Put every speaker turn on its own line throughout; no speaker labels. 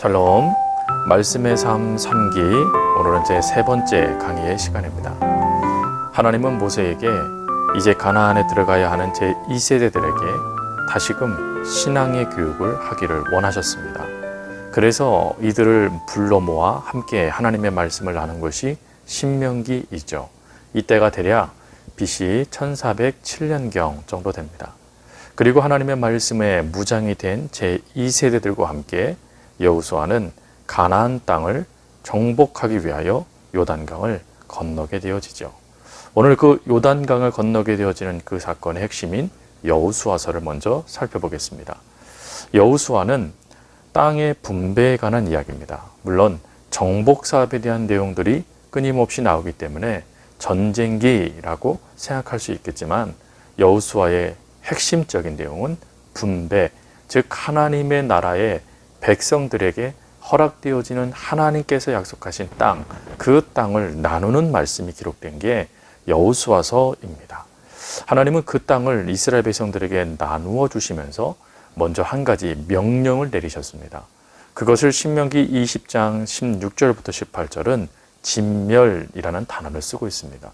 샬롬, 말씀의 삶 3기, 오늘은 제 세 번째 강의의 시간입니다. 하나님은 모세에게 이제 가나안에 들어가야 하는 제2세대들에게 다시금 신앙의 교육을 하기를 원하셨습니다. 그래서 이들을 불러 모아 함께 하나님의 말씀을 나눈 것이 신명기이죠. 이때가 대략 BC 1407년경 정도 됩니다. 그리고 하나님의 말씀에 무장이 된 제2세대들과 함께 여호수아는 가나안 땅을 정복하기 위하여 요단강을 건너게 되어지죠. 오늘 그 요단강을 건너게 되어지는 그 사건의 핵심인 여호수아서를 먼저 살펴보겠습니다. 여호수아는 땅의 분배에 관한 이야기입니다. 물론 정복 사업에 대한 내용들이 끊임없이 나오기 때문에 전쟁기라고 생각할 수 있겠지만 여호수아의 핵심적인 내용은 분배, 즉 하나님의 나라의 백성들에게 허락되어지는 하나님께서 약속하신 땅, 그 땅을 나누는 말씀이 기록된 게 여호수아서입니다. 하나님은 그 땅을 이스라엘 백성들에게 나누어 주시면서 먼저 한 가지 명령을 내리셨습니다. 그것을 신명기 20장 16절부터 18절은 진멸이라는 단어를 쓰고 있습니다.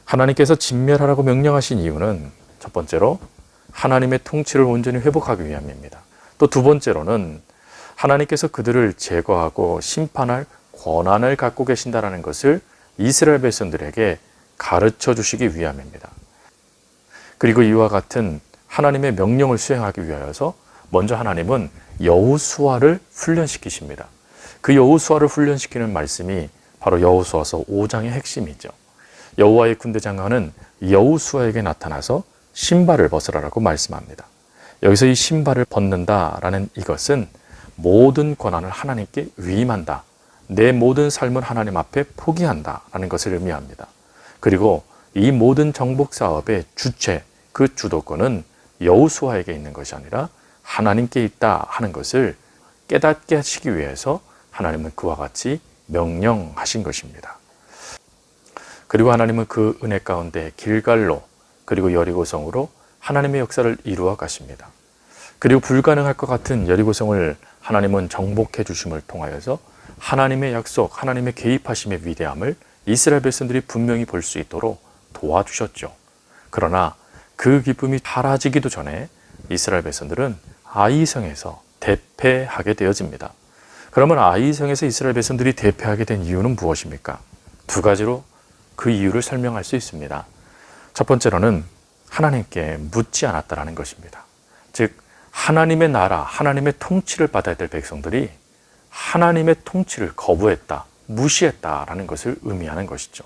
하나님께서 진멸하라고 명령하신 이유는 첫 번째로 하나님의 통치를 온전히 회복하기 위함입니다. 또 두 번째로는 하나님께서 그들을 제거하고 심판할 권한을 갖고 계신다는 것을 이스라엘 백성들에게 가르쳐 주시기 위함입니다. 그리고 이와 같은 하나님의 명령을 수행하기 위하여서 먼저 하나님은 여호수아를 훈련시키십니다. 그 여호수아를 훈련시키는 말씀이 바로 여호수아서 5장의 핵심이죠. 여호와의 군대 장관은 여호수아에게 나타나서 신발을 벗으라라고 말씀합니다. 여기서 이 신발을 벗는다라는 이것은 모든 권한을 하나님께 위임한다. 내 모든 삶을 하나님 앞에 포기한다라는 것을 의미합니다. 그리고 이 모든 정복 사업의 주체, 그 주도권은 여호수아에게 있는 것이 아니라 하나님께 있다 하는 것을 깨닫게 하시기 위해서 하나님은 그와 같이 명령하신 것입니다. 그리고 하나님은 그 은혜 가운데 길갈로 그리고 여리고성으로 하나님의 역사를 이루어 가십니다. 그리고 불가능할 것 같은 여리고성을 하나님은 정복해 주심을 통하여서 하나님의 약속, 하나님의 개입하심의 위대함을 이스라엘 백성들이 분명히 볼 수 있도록 도와주셨죠. 그러나 그 기쁨이 사라지기도 전에 이스라엘 백성들은 아이성에서 대패하게 되어집니다. 그러면 아이성에서 이스라엘 백성들이 대패하게 된 이유는 무엇입니까? 두 가지로 그 이유를 설명할 수 있습니다. 첫 번째로는 하나님께 묻지 않았다라는 것입니다. 즉 하나님의 나라, 하나님의 통치를 받아야 될 백성들이 하나님의 통치를 거부했다, 무시했다라는 것을 의미하는 것이죠.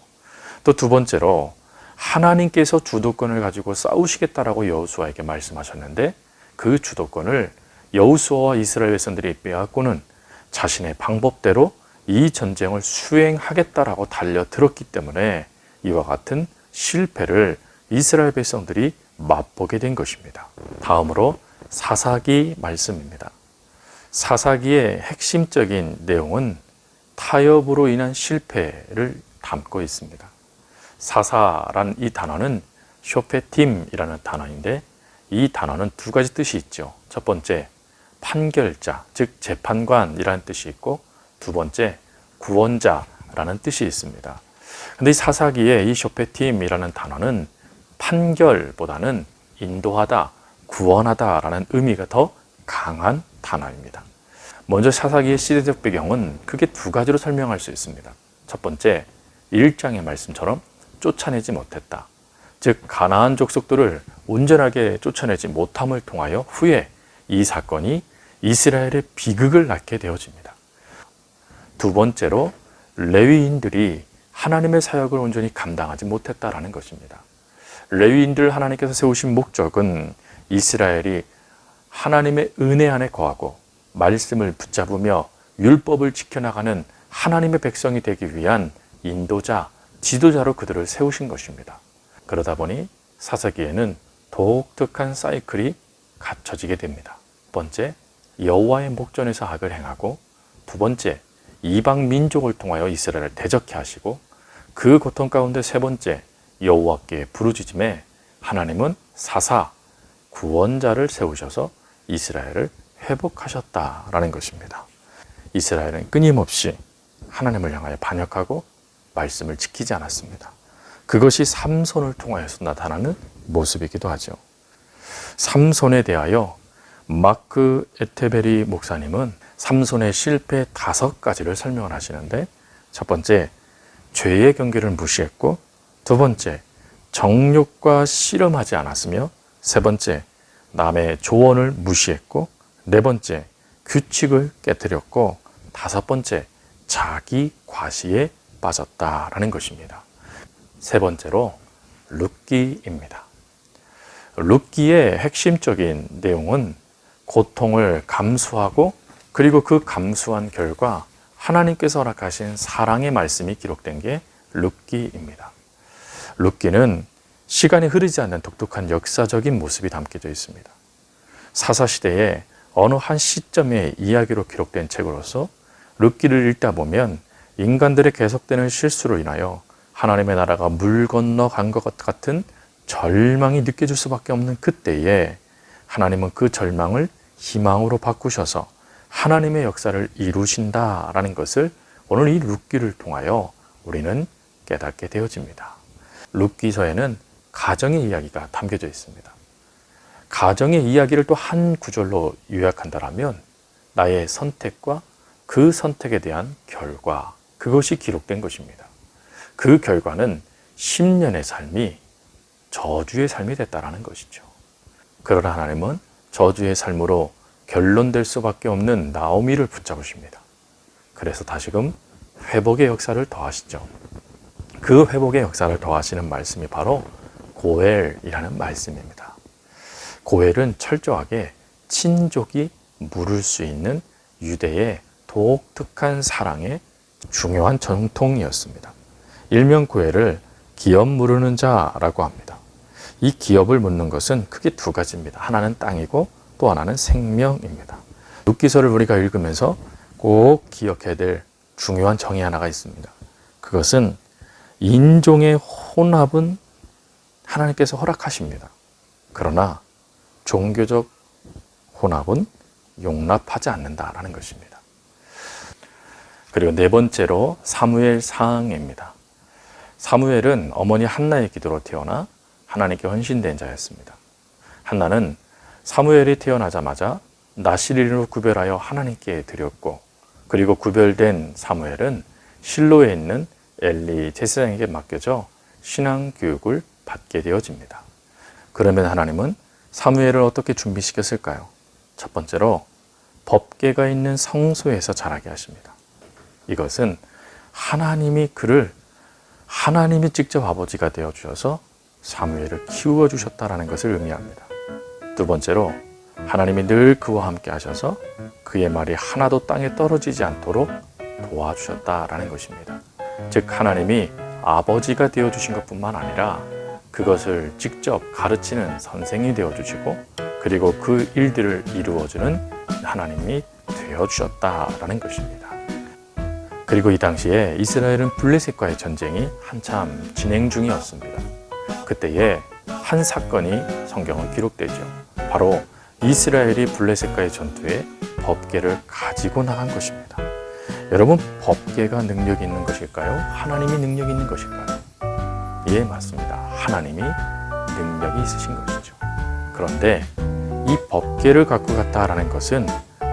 또 두 번째로 하나님께서 주도권을 가지고 싸우시겠다라고 여호수아에게 말씀하셨는데 그 주도권을 여호수아와 이스라엘 백성들이 빼앗고는 자신의 방법대로 이 전쟁을 수행하겠다라고 달려들었기 때문에 이와 같은 실패를 이스라엘 백성들이 맛보게 된 것입니다. 다음으로 사사기 말씀입니다. 사사기의 핵심적인 내용은 타협으로 인한 실패를 담고 있습니다. 사사란 이 단어는 쇼페팀이라는 단어인데 이 단어는 두 가지 뜻이 있죠. 첫 번째, 판결자, 즉 재판관이라는 뜻이 있고 두 번째, 구원자라는 뜻이 있습니다. 근데 이 사사기에 이 쇼페팀이라는 단어는 판결보다는 인도하다, 구원하다라는 의미가 더 강한 단어입니다. 먼저 사사기의 시대적 배경은 크게 두 가지로 설명할 수 있습니다. 첫 번째, 1장의 말씀처럼 쫓아내지 못했다. 즉 가나안 족속들을 온전하게 쫓아내지 못함을 통하여 후에 이 사건이 이스라엘의 비극을 낳게 되어집니다. 두 번째로 레위인들이 하나님의 사역을 온전히 감당하지 못했다라는 것입니다. 레위인들을 하나님께서 세우신 목적은 이스라엘이 하나님의 은혜 안에 거하고 말씀을 붙잡으며 율법을 지켜나가는 하나님의 백성이 되기 위한 인도자, 지도자로 그들을 세우신 것입니다. 그러다 보니 사사기에는 독특한 사이클이 갖춰지게 됩니다. 첫 번째, 여호와의 목전에서 악을 행하고 두 번째, 이방 민족을 통하여 이스라엘을 대적해 하시고 그 고통 가운데 세 번째, 여호와께 부르짖음에 하나님은 사사, 구원자를 세우셔서 이스라엘을 회복하셨다라는 것입니다. 이스라엘은 끊임없이 하나님을 향하여 반역하고 말씀을 지키지 않았습니다. 그것이 삼손을 통하여서 나타나는 모습이기도 하죠. 삼손에 대하여 마크 에테베리 목사님은 삼손의 실패 5가지를 설명을 하시는데, 첫 번째, 죄의 경계를 무시했고, 두 번째, 정욕과 씨름하지 않았으며, 세 번째, 남의 조언을 무시했고, 네 번째, 규칙을 깨뜨렸고, 다섯 번째, 자기 과시에 빠졌다라는 것입니다. 세 번째로 룻기입니다. 룻기의 핵심적인 내용은 고통을 감수하고, 그리고 그 감수한 결과 하나님께서 허락하신 사랑의 말씀이 기록된 게 룻기입니다. 룻기는 시간이 흐르지 않는 독특한 역사적인 모습이 담겨져 있습니다. 사사시대에 어느 한 시점의 이야기로 기록된 책으로서 룻기를 읽다 보면 인간들의 계속되는 실수로 인하여 하나님의 나라가 물 건너간 것 같은 절망이 느껴질 수밖에 없는 그때에 하나님은 그 절망을 희망으로 바꾸셔서 하나님의 역사를 이루신다라는 것을 오늘 이 룻기를 통하여 우리는 깨닫게 되어집니다. 룻기서에는 가정의 이야기가 담겨져 있습니다. 가정의 이야기를 또 한 구절로 요약한다면 나의 선택과 그 선택에 대한 결과, 그것이 기록된 것입니다. 그 결과는 10년의 삶이 저주의 삶이 됐다라는 것이죠. 그러나 하나님은 저주의 삶으로 결론될 수밖에 없는 나오미를 붙잡으십니다. 그래서 다시금 회복의 역사를 더하시죠. 그 회복의 역사를 더하시는 말씀이 바로 고엘이라는 말씀입니다. 고엘은 철저하게 친족이 물을 수 있는 유대의 독특한 사랑의 중요한 전통이었습니다. 일명 고엘을 기업 무르는 자라고 합니다. 이 기업을 묻는 것은 크게 두 가지입니다. 하나는 땅이고 또 하나는 생명입니다. 룻기서를 우리가 읽으면서 꼭 기억해야 될 중요한 정의 하나가 있습니다. 그것은 인종의 혼합은 하나님께서 허락하십니다. 그러나 종교적 혼합은 용납하지 않는다라는 것입니다. 그리고 네 번째로 사무엘상입니다. 사무엘은 어머니 한나의 기도로 태어나 하나님께 헌신된 자였습니다. 한나는 사무엘이 태어나자마자 나시린으로 구별하여 하나님께 드렸고, 그리고 구별된 사무엘은 실로에 있는 엘리 제사장에게 맡겨져 신앙 교육을 받게 되어집니다. 그러면 하나님은 사무엘을 어떻게 준비시켰을까요? 첫 번째로 법궤가 있는 성소에서 자라게 하십니다. 이것은 하나님이 직접 아버지가 되어 주셔서 사무엘을 키워 주셨다라는 것을 의미합니다. 두 번째로 하나님이 늘 그와 함께 하셔서 그의 말이 하나도 땅에 떨어지지 않도록 도와주셨다라는 것입니다. 즉 하나님이 아버지가 되어 주신 것뿐만 아니라 그것을 직접 가르치는 선생이 되어 주시고, 그리고 그 일들을 이루어주는 하나님이 되어 주셨다라는 것입니다. 그리고 이 당시에 이스라엘은 블레셋과의 전쟁이 한참 진행 중이었습니다. 그때에 한 사건이 성경에 기록되죠. 바로 이스라엘이 블레셋과의 전투에 법궤를 가지고 나간 것입니다. 여러분, 법궤가 능력이 있는 것일까요? 하나님이 능력이 있는 것일까요? 예, 맞습니다. 하나님이 능력이 있으신 것이죠. 그런데 이 법궤를 갖고 갔다라는 것은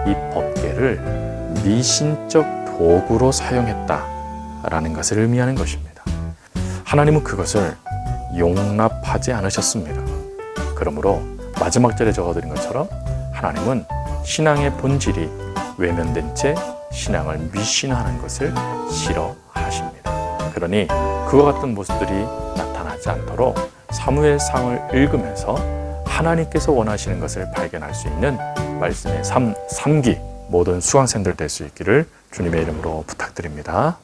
이 법궤를 미신적 도구로 사용했다라는 것을 의미하는 것입니다. 하나님은 그것을 용납하지 않으셨습니다. 그러므로 마지막 절에 적어드린 것처럼 하나님은 신앙의 본질이 외면된 채 신앙을 미신하는 것을 싫어하십니다. 그러니 그와 같은 모습들이 나타나지 않도록 사무엘상을 읽으면서 하나님께서 원하시는 것을 발견할 수 있는 말씀의 3기 모든 수강생들 될 수 있기를 주님의 이름으로 부탁드립니다.